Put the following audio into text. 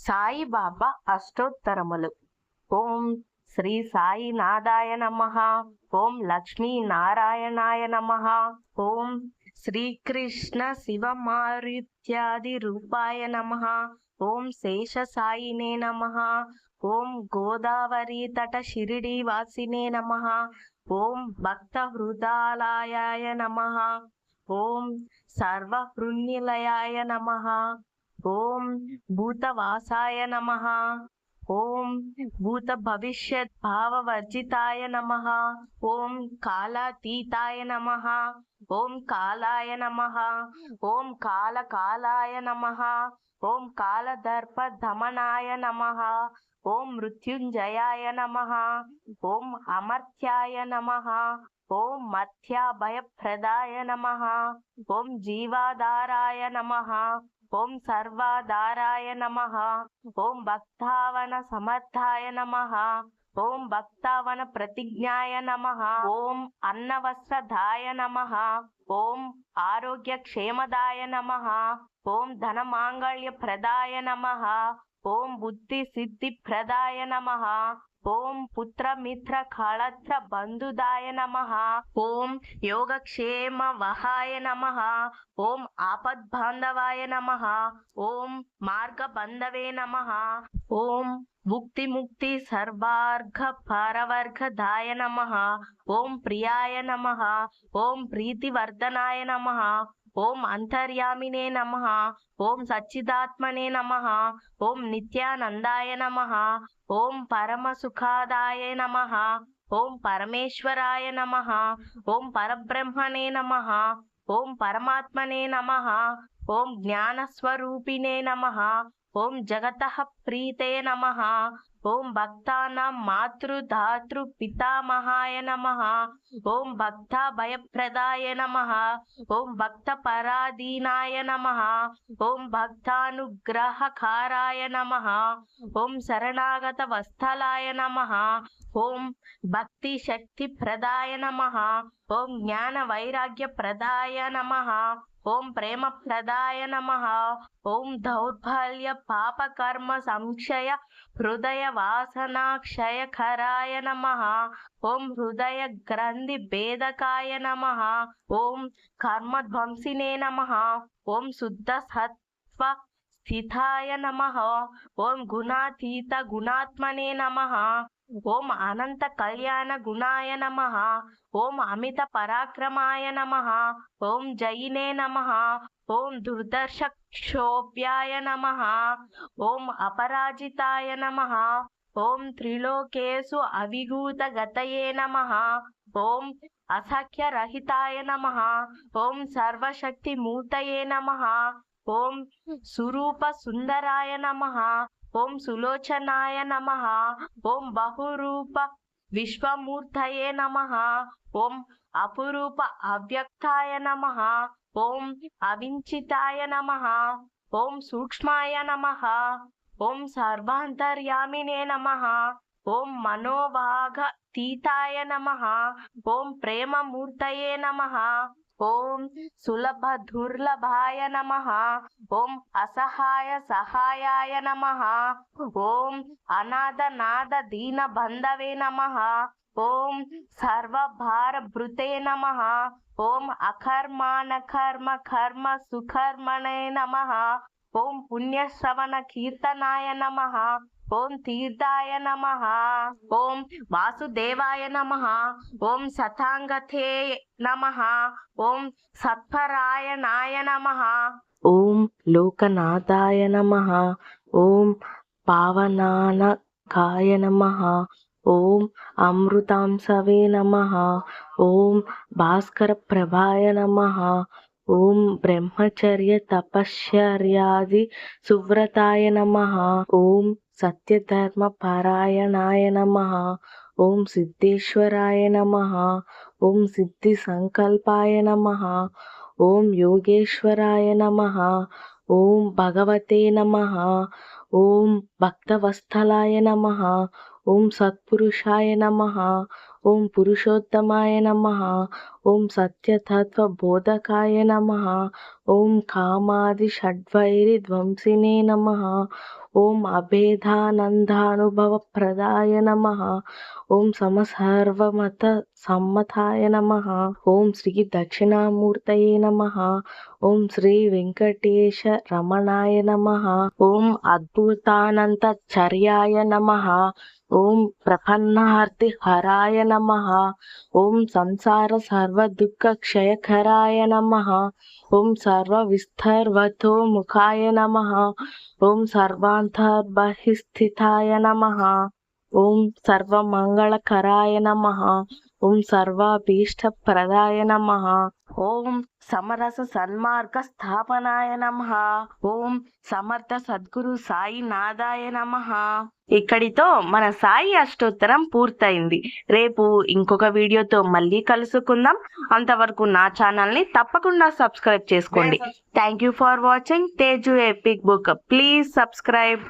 సాయిబాబా అష్టోత్తరములు. ఓం శ్రీ సాయినాథాయ నమః. ఓం లక్ష్మీ నారాయణాయ నమః. ఓం శ్రీకృష్ణ శివమారుత్యాది రూపాయ నమః. ఓం శేషసాయినే నమః. ఓం గోదావరి తట షిరిడి వాసినే నమః. ఓం భక్త హృదాలయాయ నమః. ఓం సర్వహృన్నిలయాయ నమః. ఓం భూతవాసాయ నమః. ఓం భూత భవిష్యత్ భావవర్జితాయ నమః. ఓం కాలాతీతాయ నమః. ఓం కాలాయ నమః. ఓం కాలకాలాయ నమః. ఓం కాలదర్ప దమనాయ నమః. ఓం మృత్యుంజయాయ నమః. ఓం అమర్త్యాయ నమః. ఓం మధ్యాభయప్రదాయ నమః. ఓం జీవాధారాయ నమః. ఓం సర్వాధారాయ నమః. ఓం భక్తావన సమర్థాయ నమః. ఓం భక్తావన ప్రతిజ్ఞాయ నమః. ఓం అన్నవస్త్రదాయ నమః. ఓం ఆరోగ్యక్షేమదాయ నమః. ఓం ధనమాంగళ్యప్రదాయ నమః. ఓం బుద్ధి సిద్ధి ప్రదాయ నమః. ఓం పుత్రమిత్ర కళత్ర బంధుదాయ నమః. ఓం యోగక్షేమ వహాయ నమః. ఓం ఆపద్బాంధవాయ నమః. ఓం మార్గబంధవే నమః. ఓం ముక్తి సర్వార్ఘ పరవర్గదాయ నమః. ఓం ప్రియాయ నమః. ఓం ప్రీతివర్ధనాయ నమః. ఓం అంతర్యామినే నమః. ఓం సచ్చిదాత్మనే నమః. ఓం నిత్యానందాయ నమః. ఓం పరమసుఖాదాయ నమః. ఓం పరమేశ్వరాయ నమః. ఓం పరబ్రహ్మణే నమః. ఓం పరమాత్మనే నమః. ఓం జ్ఞానస్వరూపిణే నమః. ఓం జగతః ప్రీతే నమః. ఓం భక్తానాం మాతృధాతృ పితామహాయ నమః. ఓం భక్తాభయప్రదాయ నమః. ఓం భక్త పరాధీనాయ నమః. ఓం భక్తానుగ్రహకారాయ నమః. ఓం శరణాగత వత్సలాయ నమః. ఓం భక్తి శక్తి ప్రదాయ నమః. ఓం జ్ఞాన వైరాగ్య ప్రదాయ నమః. ఓం ప్రేమ ప్రదాయ నమః. ఓం దౌర్బల్య పాప కర్మ సంక్షయ హృదయ వాసనాక్షయకరాయ నమః. ఓం హృదయ గ్రంథి భేదకాయ నమః. ఓం కర్మధ్వంసినే నమః. ఓం శుద్ధ సత్వ స్థితాయ నమః. ఓం గుణాతీత గుణాత్మనే నమః. ఓం అనంత కళ్యాణ గుణాయ నమః. ఓం అమిత పరాక్రమాయ నమః. ఓం జయినే నమః. ఓం దుర్దర్శ క్షోభ్యాయ నమః. ఓం అపరాజితాయ నమః. ఓం త్రిలోకేషు అవిభూత గతయే నమః. ఓం అసఖ్యరహితాయ నమః. ఓం సర్వశక్తి మూర్తయే నమః. ఓం సురూప సుందరాయ నమః. ఓం సులోచనాయ నమః. ఓం బహురూప విశ్వమూర్తయే నమః. ఓం అపురూప అవ్యక్తాయ నమః. ఓం అవించితాయ నమః. ఓం సూక్ష్మాయ నమః. ఓం సర్వాంతర్యామినే నమః. ఓం మనోభాగతీతాయ నమః. ఓం ప్రేమమూర్తయే నమః. ఓం సులభ దుర్లభాయ నమః. ఓం అసహాయ సహాయాయ నమః. ఓం అనాథ నాథ దీన బంధవే నమః. ఓం సర్వభార భృతే నమః. ఓం అకర్మాణ కర్మ కర్మ సుకర్మణే నమః. ఓం పుణ్యశ్రవణ కీర్తనాయ నమః. ఓం తీర్థాయ నమః. ఓం వాసుదేవాయ నమః. ఓం శతాంగతే నమః. ఓం సత్పరాయణాయ నమః. ఓం లోకనాథాయ నమః. ఓం పావనానకాయ నమః. ఓం అమృతాంశవే నమః. ఓం భాస్కర ప్రభాయ నమః. ఓం బ్రహ్మచర్య తపశ్చర్యాది సువ్రతాయ నమః. ఓం సత్యధర్మ పరాయణాయ నమః. ఓం సిద్ధేశ్వరాయ నమః. ఓం సిద్ధి సంకల్పాయ నమః. ఓం యోగేశ్వరాయ నమః. ఓం భగవతే నమః. ఓం భక్తవత్సలాయ నమః. ఓం సత్పురుషాయ నమః. ఓం పురుషోత్తమాయ నమః. ఓం సత్యతత్వ బోధకాయ నమః. ఓం కామాది షడ్వైరి ధ్వంసినే నమః. ఓం అభేదానందానుభవప్రదాయ నమః. ఓం సమసర్వమత సమ్మతాయ నమః. ఓం శ్రీ దక్షిణామూర్తయే నమః. ఓం శ్రీ వెంకటేశ రమణాయ నమః. ఓం అద్భుతానంతచర్యాయ నమః. ఓం ప్రపన్నార్తి హరాయ నమః. ఓం సంసార సర్వ దుఃఖ క్షయకరాయ నమః. ఓం సర్వ విస్తర్వతో ముఖాయ నమః. ఓం సర్వాంతర్బహిస్థితాయ నమః. ఓం సర్వమంగళకరాయ నమః. ఓం సర్వాభీష్టప్రదాయ నమః. ఓం సమరస సన్మార్గ స్థాపనాయ నమః. ఓం సమర్థ సద్గురు సాయి నాదాయ నమః. ఇక్కడితో మన సాయి అష్టోత్తరం పూర్తయింది. రేపు ఇంకొక వీడియోతో మళ్ళీ కలుసుకుందాం. అంతవరకు నా ఛానల్ని తప్పకుండా సబ్స్క్రైబ్ చేసుకోండి. Thank you for watching Teju epic book. Please subscribe.